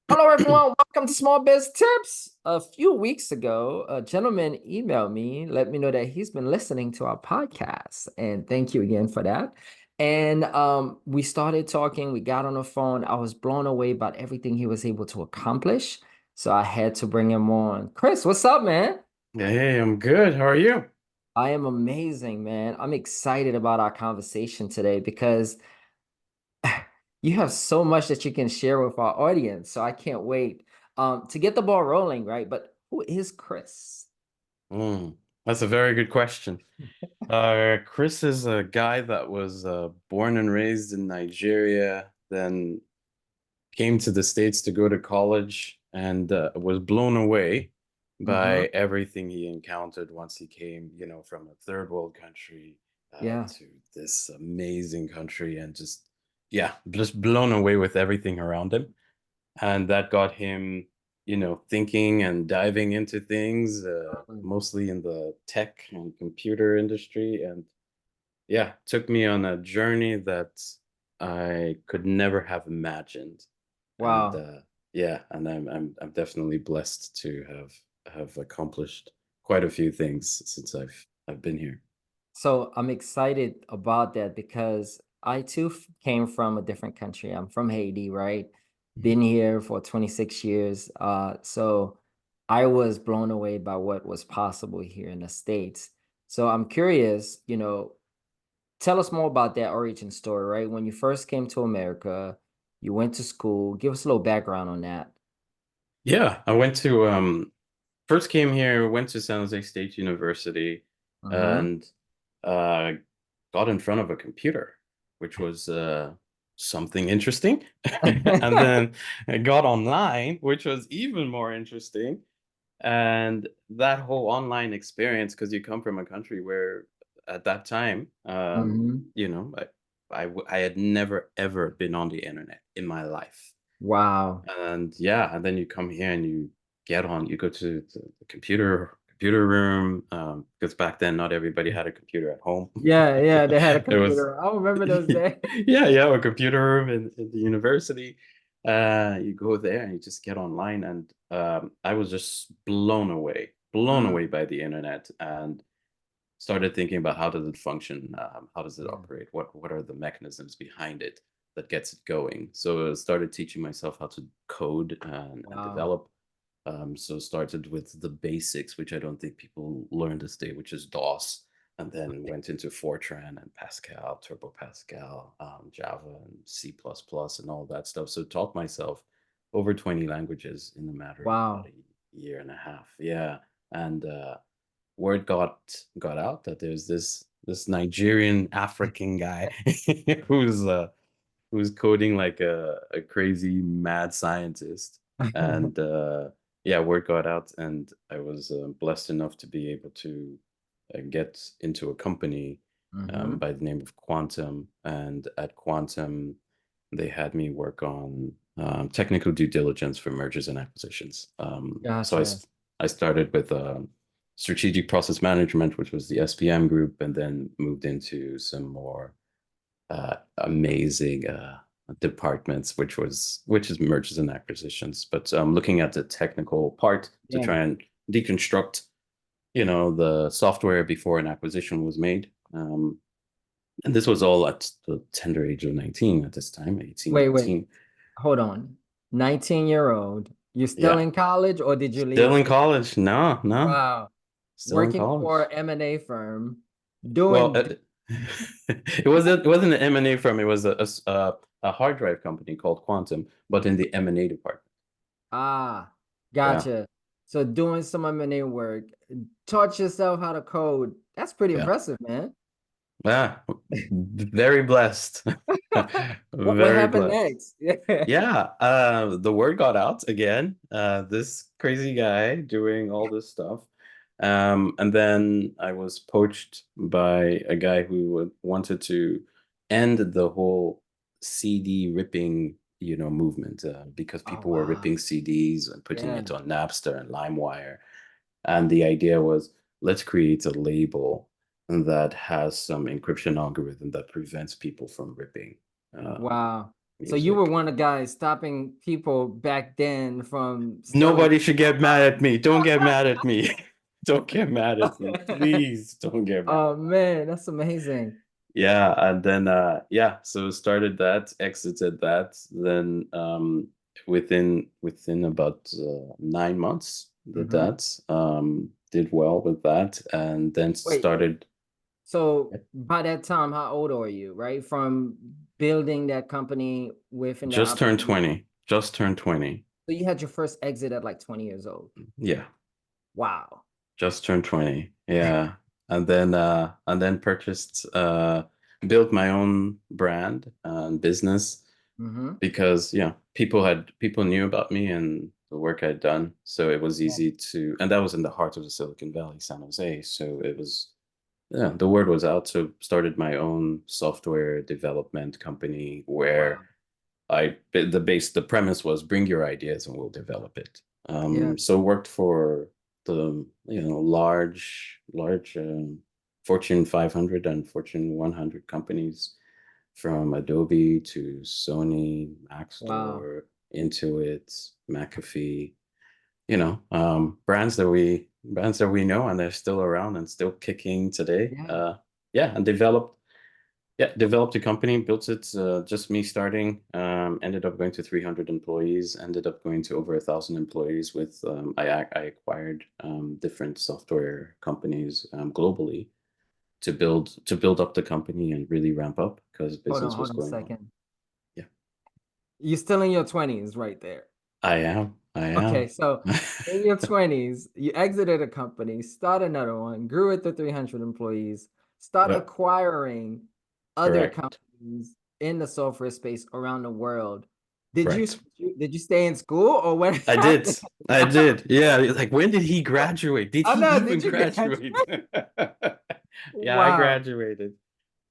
Hello, everyone. Welcome to Small Biz Tips. A few weeks ago, a gentleman emailed me, let me know that he's been listening to our podcast, and thank you again for that. And we started talking. We got on the phone. I was blown away by everything he was able to accomplish. So I had to bring him on. Chris, what's up, man? Hey, I'm good. How are you? I am amazing, man. I'm excited about our conversation today because you have so much that you can share with our audience. So I can't wait to get the ball rolling, right? But who is Chris? Mm, that's a very good question. Chris is a guy that was born and raised in Nigeria, then came to the States to go to college and was blown away Hmm. by everything he encountered once he came, from a third world country Yeah. to this amazing country and yeah, just blown away with everything around him. And that got him, thinking and diving into things, Mm. mostly in the tech and computer industry. And yeah, took me on a journey that I could never have imagined. And Wow. yeah, and I'm definitely blessed to have accomplished quite a few things since I've been here. So I'm excited about that because I too came from a different country. I'm from Haiti, right? Been here for 26 years. So I was blown away by what was possible here in the States. So I'm curious, tell us more about that origin story, right? When you first came to America, you went to school. Give us a little background on that. Yeah, I went to first came here, went to San Jose State University, Mm-hmm. and uh, got in front of a computer, which was something interesting. And then I got online, which was even more interesting. And that whole online experience, because you come from a country where at that time, Mm-hmm. I had never ever been on the internet in my life. Wow. And yeah, and then you come here and you go to the computer room, because back then not everybody had a computer at home. Yeah, yeah, they had a There was computer. I remember those days. yeah, yeah, a computer room in the university. You go there and you just get online, and I was just blown Mm, away by the internet, and started thinking about how does it function, how does it yeah. operate, what are the mechanisms behind it that gets it going. So I started teaching myself how to code and Wow. develop. So started with the basics, which I don't think people learn this day, which is DOS, and then went into Fortran and Pascal, Turbo Pascal, Java and C++ and all that stuff. So taught myself over 20 languages in a matter of about Wow. a year and a half. Yeah. And word got out that there's this Nigerian African guy who's who's coding like a crazy mad scientist. And yeah, word got out, and I was blessed enough to be able to get into a company Hmm. by the name of Quantum. And at Quantum, they had me work on technical due diligence for mergers and acquisitions. Gotcha. I started with strategic process management, which was the SPM group, and then moved into some more amazing departments, which is mergers and acquisitions. But looking at the technical part to Yeah. try and deconstruct, the software before an acquisition was made. And this was all at the tender age of 19 at this time, 18, Wait. 19. Hold on. 19-year-old. You still Yeah. in college or did you leave Still in school? college. No, no, Wow. still in Working for college. M&A firm, Well, doing it wasn't an M&A firm. It was a hard drive company called Quantum, but in the M&A department. ah, Yeah, gotcha. So doing some M&A work, taught yourself how to code. That's pretty yeah, impressive, man. yeah. Very blessed. What Very happened blessed. next? Yeah. Yeah, the word got out again. This crazy guy doing all this stuff. And then I was poached by a guy who wanted to end the whole CD ripping, movement, because Oh people were wow. ripping CDs and putting Yeah. it on Napster and LimeWire. And the idea was, let's create a label that has some encryption algorithm that prevents people from ripping. Um, Wow. So you were music. one of the guys stopping people back then from stealing. Nobody should get mad at me. Don't get mad at me. Don't get mad at me. Please don't get mad. Oh man, that's amazing. Yeah, and then yeah, so started that, exited that, then within about 9 months did Hmm. that, did well with that, and then Wait, started so by that time, how old are you, right? From building that company within that just turned opportunity. 20, just turned 20. So you had your first exit at like 20 years old. Yeah, Wow. just turned 20. Yeah. And then purchased built my own brand and business Hmm. because yeah, people knew about me and the work I'd done. So it was Yeah. easy to, and that was in the heart of the Silicon Valley, San Jose. So it was, yeah, the word was out. So started my own software development company where Wow. the premise was bring your ideas and we'll develop it. Yeah. So worked for the, large Fortune 500 and Fortune 100 companies from Adobe to Sony, Wow. Maxtor, Intuit, McAfee, brands that we know and they're still around and still kicking today. Yeah. Yeah, and developed a company, built it, just me starting, ended up going to 300 employees, ended up going to over 1,000 employees with, I acquired different software companies globally to build up the company and really ramp up because business Hold was on a going well. second. Yeah, You're still in your 20s right there. I am. I Okay, am. so in your 20s, you exited a company, start another one, grew it to 300 employees, start Yep, acquiring other correct. companies in the software space around the world. Did you Right. did you stay in school or what I did. happened? I did. Yeah. Like, when did he graduate? Did I he know, even did you graduate? graduate? Yeah, I Wow. graduated.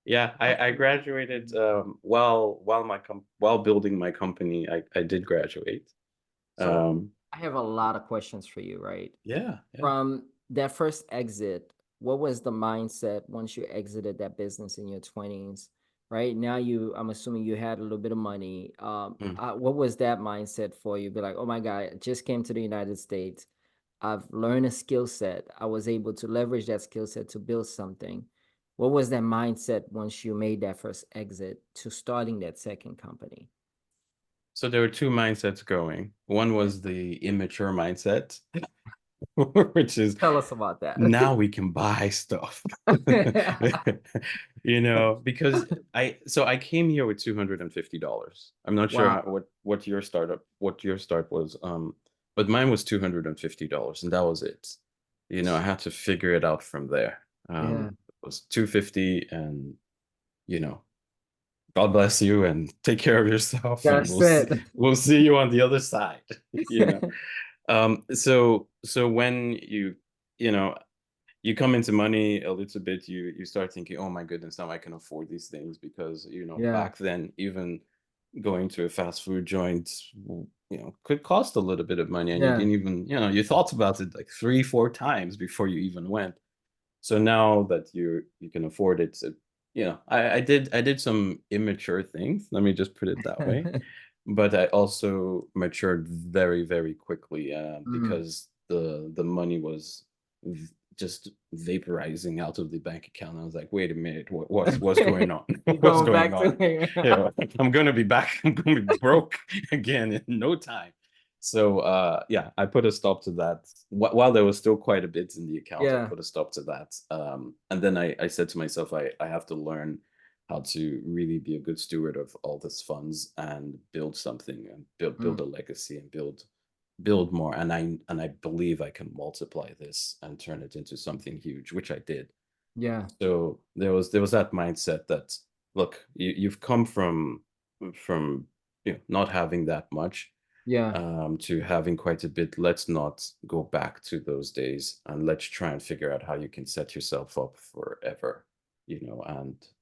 Yeah, That's I graduated amazing. while building my company. I did graduate. So Um, I have a lot of questions for you, right? yeah, yeah. From that first exit, what was the mindset once you exited that business in your 20s? Right now, I'm assuming you had a little bit of money. Mm. What was that mindset for you? Be like, oh my God, I just came to the United States. I've learned a skill set. I was able to leverage that skill set to build something. What was that mindset once you made that first exit to starting that second company? So there were two mindsets going. One Yeah. was the immature mindset, which is Tell us about that. now we can buy stuff. Because I came here with $250. I'm not sure Wow. what your start was. But mine was $250 and that was it. I had to figure it out from there. Yeah, It was 250 and you know, God bless you and take care of yourself and that's it. we'll see you on the other side, you know. So when you know you come into money a little bit, you start thinking, oh my goodness, now I can afford these things because Yeah, back then even going to a fast food joint could cost a little bit of money and you yeah, didn't even you thought about it like 3 4 times before you even went. So now that you can afford it, so, I did some immature things, let me just put it that way, but I also matured very, very quickly mm. because the money was just vaporizing out of the bank account. I was like, wait a minute, what's going on? You What's going going back to on? I'm gonna be back. I'm gonna be broke again in no time. So yeah, I put a stop to that. While there was still quite a bit in the account, I yeah, put a stop to that. And then I said to myself, I have to learn how to really be a good steward of all these funds and build something and build mm. a legacy and build more. And I believe I can multiply this and turn it into something huge, which I did. Yeah, So there was that mindset that, look, you've come from not having that much yeah, to having quite a bit. Let's not go back to those days and let's try and figure out how you can set yourself up forever,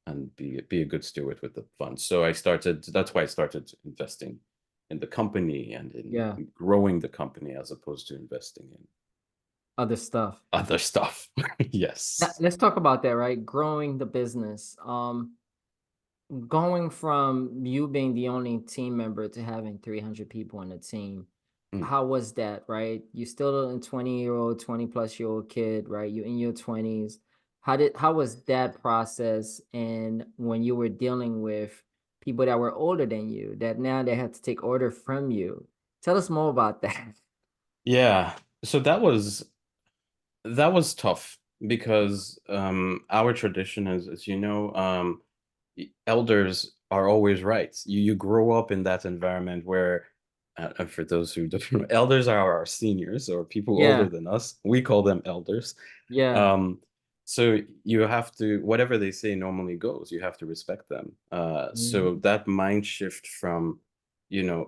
and be a good steward with the funds. So that's why I started investing in the company and in yeah. growing the company as opposed to investing in Other stuff. other stuff. Now, Yes. let's talk about that, right? Growing the business. going from you being the only team member to having 300 people on the team, Mm. how was that, right? You still a 20-year-old, 20-plus-year-old kid, right? You're in your 20s. How was that process? And when you were dealing with people that were older than you, that now they had to take order from you. Tell us more about that. Yeah. So that was tough because our tradition is, as you know, elders are always right. You grow up in that environment where, and for those who don't know, elders are our seniors or people older Yeah, than us. We call them elders. yeah. Um, so you have to, whatever they say normally goes. You have to respect them. So Mhm. that mind shift from,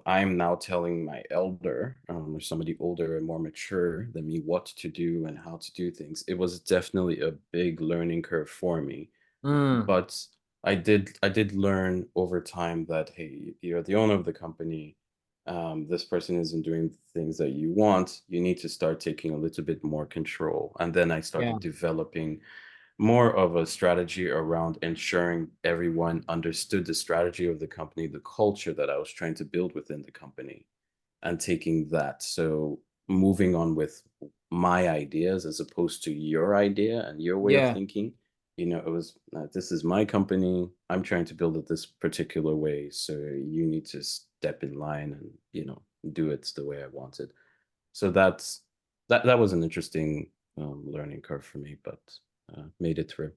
I'm now telling my elder, or somebody older and more mature than me what to do and how to do things. It was definitely a big learning curve for me. Mm, But I did learn over time that, hey, you're the owner of the company. This person isn't doing things that you want. You need to start taking a little bit more control. And then I yeah, started developing more of a strategy around ensuring everyone understood the strategy of the company, the culture that I was trying to build within the company, and taking that. So moving on with my ideas as opposed to your idea and your way of yeah. thinking. It was, this is my company. I'm trying to build it this particular way. So you need to step in line and, do it the way I wanted. So that was an interesting learning curve for me, but made it through.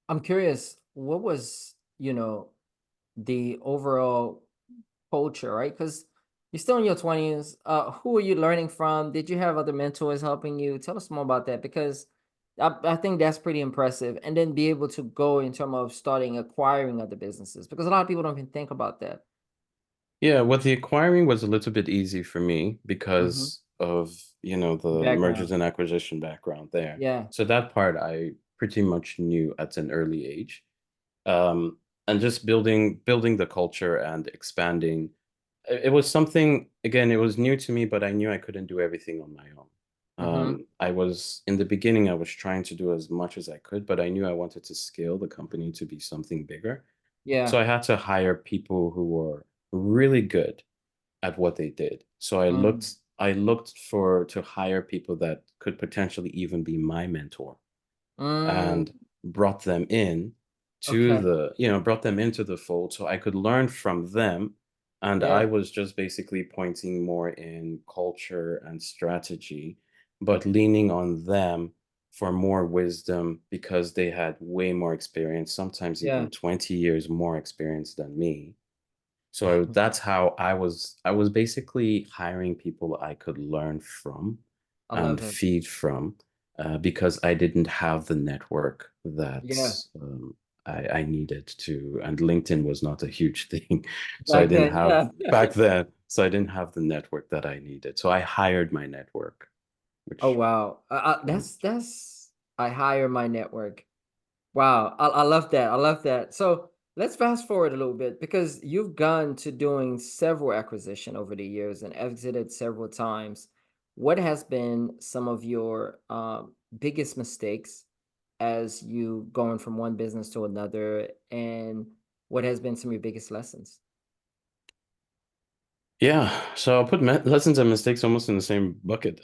I'm curious, what was, the overall culture, right? Because you're still in your 20s. Who are you learning from? Did you have other mentors helping you? Tell us more about that because I think that's pretty impressive. And then be able to go in terms of starting acquiring other businesses because a lot of people don't even think about that. Yeah, what the acquiring was a little bit easy for me Hmm. because of, the mergers Background. and acquisition background there. Yeah. So that part I pretty much knew at an early age. Um, and just building the culture and expanding. It was something, again, it was new to me, but I knew I couldn't do everything on my own. Hmm. I was in the beginning, I was trying to do as much as I could, but I knew I wanted to scale the company to be something bigger. So Yeah. I had to hire people who were really good at what they did. So I Mm. looked I looked for to hire people that could potentially even be my mentor Mm. and brought them in Okay. brought them into the fold so I could learn from them. And I Yeah. was just basically pointing more in culture and strategy, but leaning on them for more wisdom because they had way more experience, sometimes Yeah. even 20 years more experience than me. So that's how I was basically hiring people I could learn from I and love it. feed from, because I didn't have the network that Yeah. I needed to, and LinkedIn was not a huge thing. So I Back didn't then, have yeah. back then, so I didn't have the network that I needed. So I hired my network, Oh which wow. um, That's I hire my network. Wow, I love that. I love that. So let's fast forward a little bit because you've gone to doing several acquisition over the years and exited several times. What has been some of your biggest mistakes as you going from one business to another, and what has been some of your biggest lessons? yeah, so I'll put lessons and mistakes almost in the same bucket,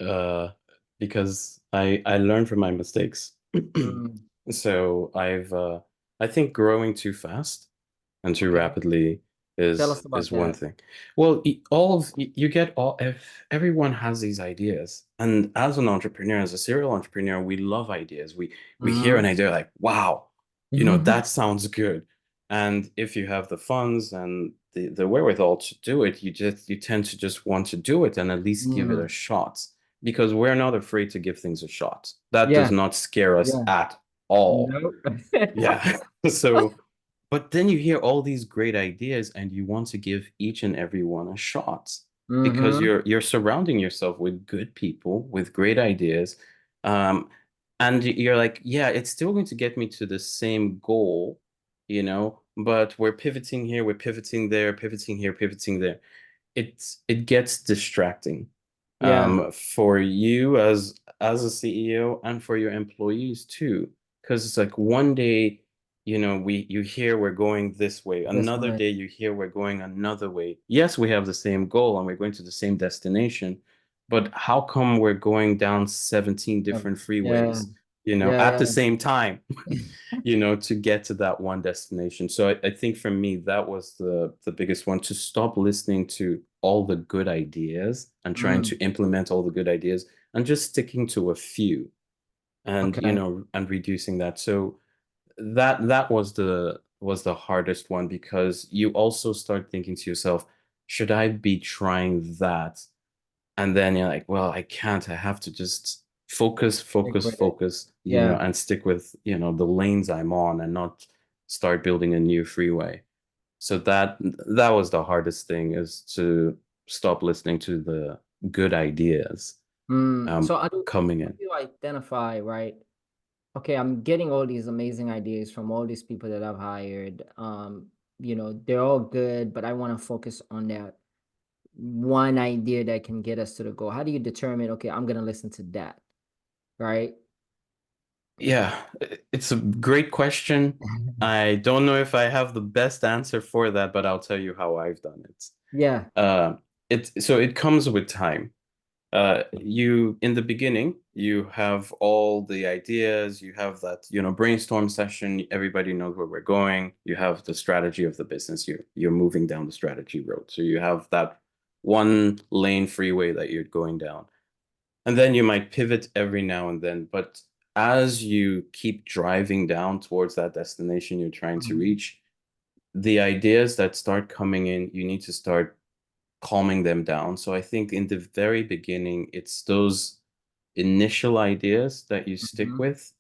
because I learn from my mistakes. Mm, So I think growing too fast and too okay, rapidly tell is us about is one that. thing. Well, all of you get all if everyone has these ideas, and as an entrepreneur, as a serial entrepreneur, we love ideas. We hear an Hmm. idea like, wow, that sounds good. And if you have the funds and the wherewithal to do it, you tend to just want to do it and at least give it a Mm. shot because we're not afraid to give things a shot. That does Yeah, not scare us yeah. at all. Nope. Yeah. So, but then you hear all these great ideas and you want to give each and every one a shot because Hmm. you're surrounding yourself with good people with great ideas. Um, and you're like, yeah, it's still going to get me to the same goal, but we're pivoting here, we're pivoting there, pivoting here, pivoting there. It gets distracting, Yeah. for you as a CEO and for your employees too, because it's like one day you hear we're going this way. This Another way. day you hear we're going another way. Yes, we have the same goal and we're going to the same destination, but how come we're going down 17 different Yeah. freeways, Yeah. at the same time, to get to that one destination? So I think for me, that was the biggest one, to stop listening to all the good ideas and trying to Mm, implement all the good ideas and just sticking to a few and okay. and reducing that. So that was the hardest one, because you also start thinking to yourself, should I be trying that? And then you're like, well, I can't. I have to just focus, Stick focus, with it. focus, Yeah. and stick with, the lanes I'm on and not start building a new freeway. So that was the hardest thing, is to stop listening to the good ideas So coming how in. do you identify, right? Okay, I'm getting all these amazing ideas from all these people that I've hired. They're all good, but I want to focus on that one idea that can get us to the goal. How do you determine, okay, I'm gonna listen to that, right? Yeah, it's a great question. I don't know if I have the best answer for that, but I'll tell you how I've done it. Yeah. Uh, it comes with time. You in the beginning, you have all the ideas, you have that, brainstorm session, everybody knows where we're going, you have the strategy of the business, you're moving down the strategy road. So you have that one lane freeway that you're going down. And then you might pivot every now and then, but as you keep driving down towards that destination you're trying to Mhm. reach, the ideas that start coming in, you need to start calming them down. So I think in the very beginning, it's those initial ideas that you stick Mhm. with,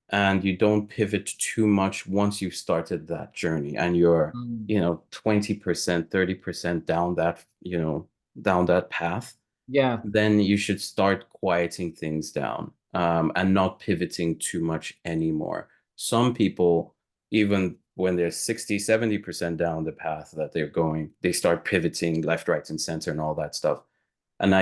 and you don't pivot too much once you've started that journey and you're, Mm. 20%, 30% down that path. Yeah. Then you should start quieting things down, and not pivoting too much anymore. Some people, even when they're 60, 70% down the path that they're going, they start pivoting left, right, and center and all that stuff. And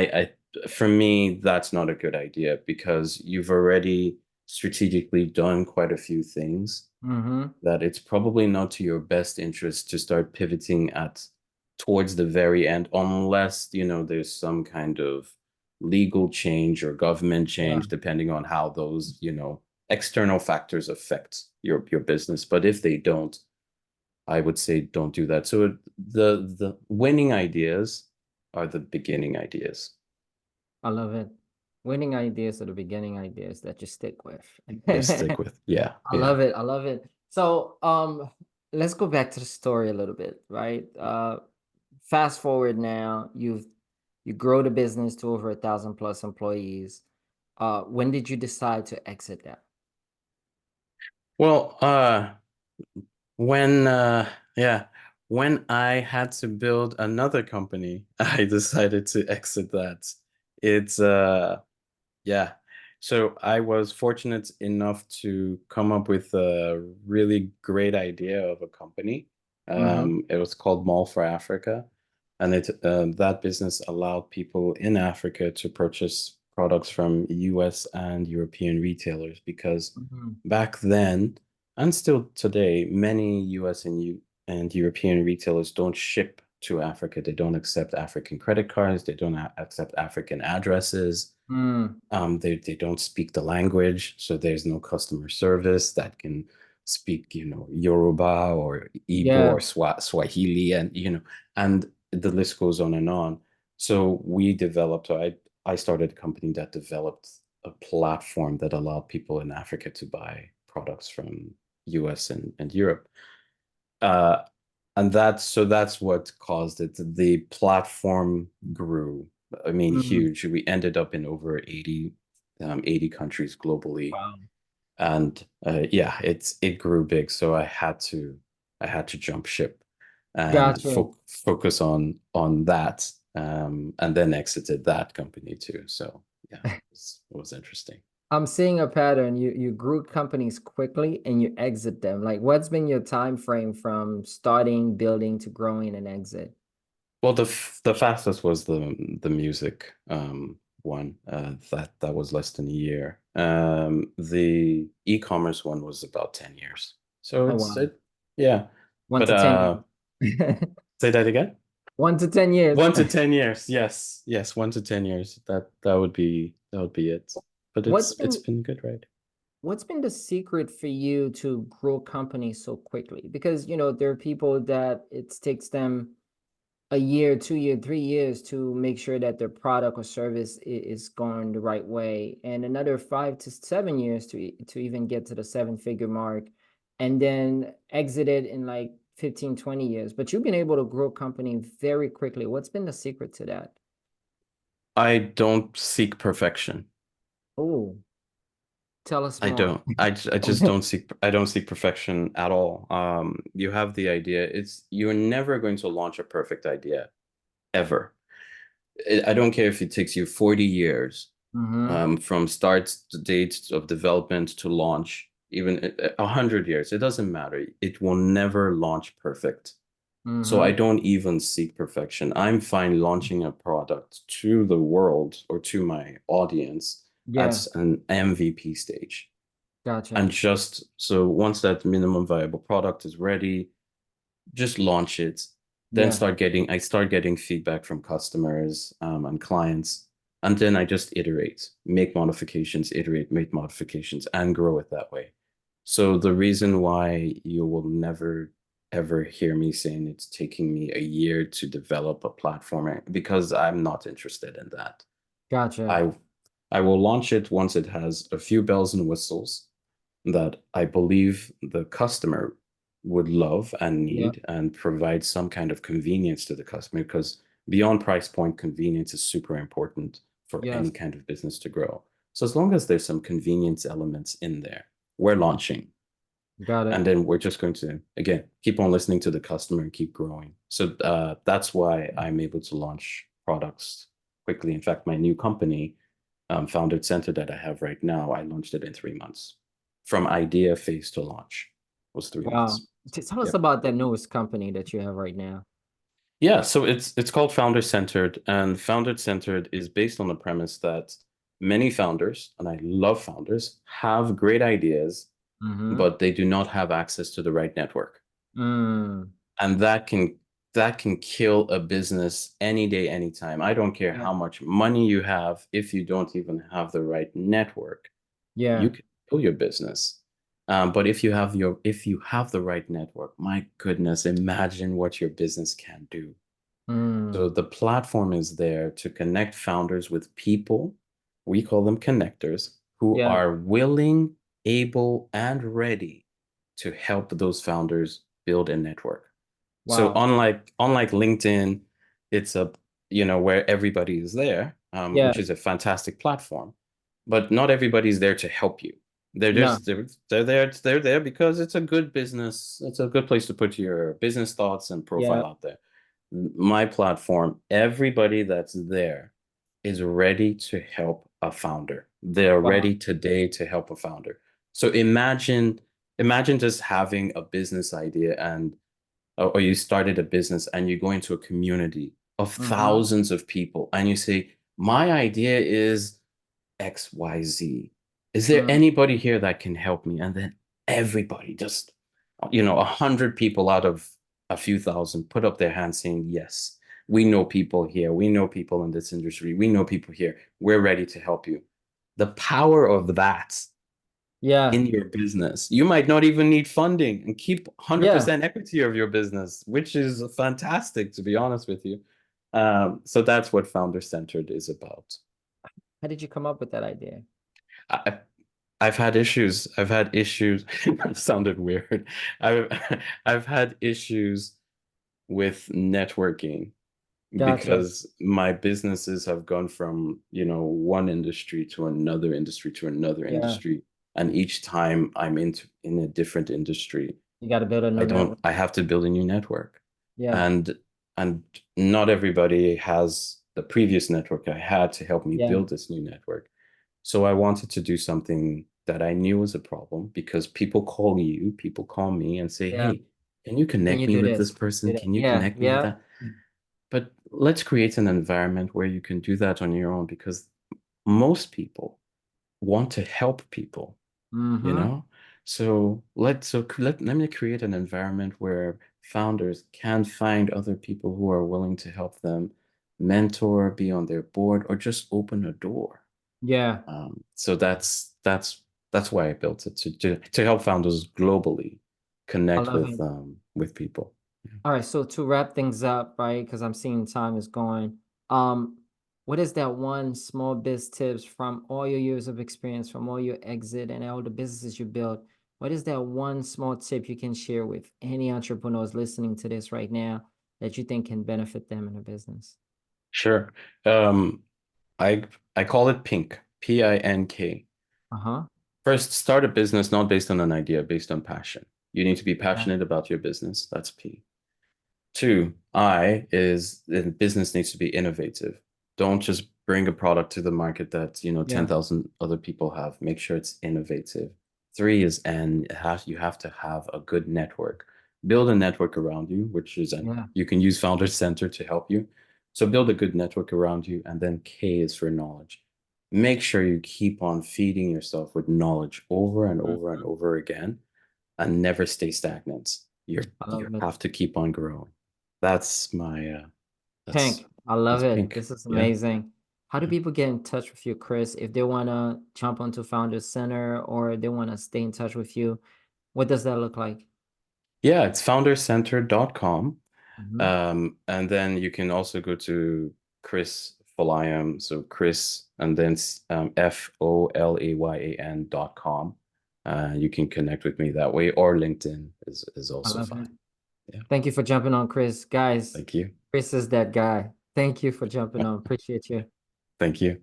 for me, that's not a good idea, because you've already strategically done quite a few things, Mm-hmm. that it's probably not to your best interest to start pivoting at towards the very end, unless, there's some kind of legal change or government Yeah. change, depending on how those, external factors affect your business. But if they don't, I would say don't do that. So the winning ideas are the beginning ideas. I love it. Winning ideas are the beginning ideas that you stick with. They stick with. Yeah, I yeah. love it. I love it. So, let's go back to the story a little bit, right? Fast forward now, you grow the business to over 1,000 plus employees. When did you decide to exit that? Well, when yeah, when I had to build another company, I decided to exit that. It's yeah. So I was fortunate enough to come up with a really great idea of a company. Mm-hmm. It was called Mall for Africa, and that business allowed people in Africa to purchase products from US and European retailers, because Mm-hmm. back then, and still today, many US and European retailers don't ship to Africa. They don't accept African credit cards. They don't accept African addresses. Mm. They don't speak the language, so there's no customer service that can speak, Yoruba or Igbo or Yeah. Swahili, and the list goes on and on. So I started a company that developed a platform that allowed people in Africa to buy products from US and Europe. Uh, and that's what caused it. The platform grew. I mean, Mm. huge. We ended up in over 80 countries globally. Wow. And yeah, it grew big. So I had to jump ship and Gotcha. focus on that, and then exited that company too. So yeah, it was interesting. I'm seeing a pattern. You grew companies quickly and you exit them. Like, what's been your time frame from starting, building to growing and exit? Well, the fastest was the music one. That was less than a year. The e-commerce one was about 10 years. So Oh it's wow. it, yeah. One But to 10 years. say that again. 1 to 10 years. 1 to 10 years. Yes, yes, 1 to 10 years. That would be it. But What's it's been been good, right? what's been the secret for you to grow companies so quickly? Because there are people that it takes them a year, 2 year, 3 years to make sure that their product or service is going the right way, and another 5 to 7 years to even get to the seven-figure mark, and then exit it in like 15, 20 years. But you've been able to grow a company very quickly. What's been the secret to that? I don't seek perfection. Oh, tell us I more. don't. I just don't seek perfection at all. You have the idea. You're never going to launch a perfect idea ever. I don't care if it takes you 40 years Mm-hmm. from start to date of development to launch, even 100 years. It doesn't matter. It will never launch perfect. So I Mm-hmm. don't even seek perfection. I'm fine launching a product to the world or to my audience Yeah, at an MVP stage. gotcha. And just so once that minimum viable product is ready, just launch it. Then Yeah, I start getting feedback from customers and clients. And then I just iterate, make modifications, iterate, make modifications, and grow it that way. So the reason why you will never ever hear me saying it's taking me a year to develop a platform because I'm not interested in that. gotcha. I I will launch it once it has a few bells and whistles that I believe the customer would love and Yeah, need and provide some kind of convenience to the customer because beyond price point, convenience is super important for any yes, kind of business to grow. So as long as there's some convenience elements in there, we're launching. got it. And then we're just going to, again, keep on listening to the customer and keep growing. So that's why I'm able to launch products quickly. In fact, my new company, Founded Center that I have right now, I launched it in 3 months. From idea phase to launch was three Wow. months. Tell us Yep. about that newest company that you have right now. Yeah, so it's called Founder Centered, and Founder Centered is based on the premise that many founders, and I love founders, have great ideas, Mm-hmm. but they do not have access to the right network. Mm. And that can kill a business any day, anytime. I don't care Yeah. how much money you have, if you don't even have the right network, you Yeah. can kill your business. But if you have the right network, my goodness, imagine what your business can do. So Mm. the platform is there to connect founders with people, we call them connectors, who Yeah. are willing, able, and ready to help those founders build a network. So Wow. unlike LinkedIn, it's where everybody is there, Yeah. which is a fantastic platform, but not everybody's there to help you. They're No. just they're there because it's a good business. It's a good place to put your business thoughts and Yeah. profile out there. My platform, everybody that's there is ready to help a founder. They're Wow. ready today to help a founder. So imagine just having a business idea and or you started a business and you go into a community of Mm-hmm. thousands of people and you say, my idea is XYZ. Is there Mm. anybody here that can help me? And then everybody, just 100 people out of a few thousand put up their hands saying, yes, we know people here. We know people in this industry. We know people here. We're ready to help you. The power of that Yeah. in your business. You might not even need funding and keep Yeah. 100% equity of your business, which is fantastic, to be honest with you. So that's what Founder Centered is about. How did you come up with that idea? I, I've had issues. I've had issues. That sounded weird. I've I've had issues with networking Gotcha. because my businesses have gone from, one industry to another industry to another Yeah. industry. And each time I'm in a different industry, You got to build a new network. I have to build a new network. Yeah. And and not everybody has the previous network I had to help me Yeah. build this new network. So I wanted to do something that I knew was a problem because people call me and say, Yeah. "Hey, can you Can connect you me do with this this? person? Do that? Can you Yeah. connect me with Yeah. that?" But let's create an environment where you can do that on your own because most people want to help people, you Mm-hmm. know? Let me create an environment where founders can find other people who are willing to help them mentor, be on their board, or just open a door. Yeah, So that's why I built it to help founders globally I connect love it. with people. Yeah. All right, so to wrap things up, right? Because I'm seeing time is going. Um, what is that one small biz tips from all your years of experience, from all your exit and all the businesses you built? What is that one small tip you can share with any entrepreneurs listening to this right now that you think can benefit them in a business? Sure. Um, I I call it pink, Pink. Uh-huh. First, start a business not based on an idea, based on passion. You need to be Yeah. passionate about your business. That's P. Two, I is the business needs to be innovative. Don't just bring a product to the market that, Yeah. 10,000 other people have. Make sure it's innovative. Three is N, you have to have a good network. Build a network around you, which is, and Yeah. you can use Founder Center to help you. So build a good network around you. And then K is for knowledge. Make sure you keep on feeding yourself with knowledge over and over and Mhm. over again and never stay stagnant. I You love it. have to keep on growing. That's my Pink, I love that's it. pink. This is Yeah. amazing. How do Yeah. people get in touch with you, Chris, if they want to jump onto Founders Center or they want to stay in touch with you? What does that look like? Yeah, it's foundercenter.com. Mhm. And then you can also go to Chris Folayan, so Chris and then FOLAYAN.com. You can connect with me that way, or LinkedIn is I also love it. fine. Yeah. Thank you for jumping on, Chris. Guys, Thank you. Chris is that guy. Thank you for jumping on. Appreciate you. Thank you.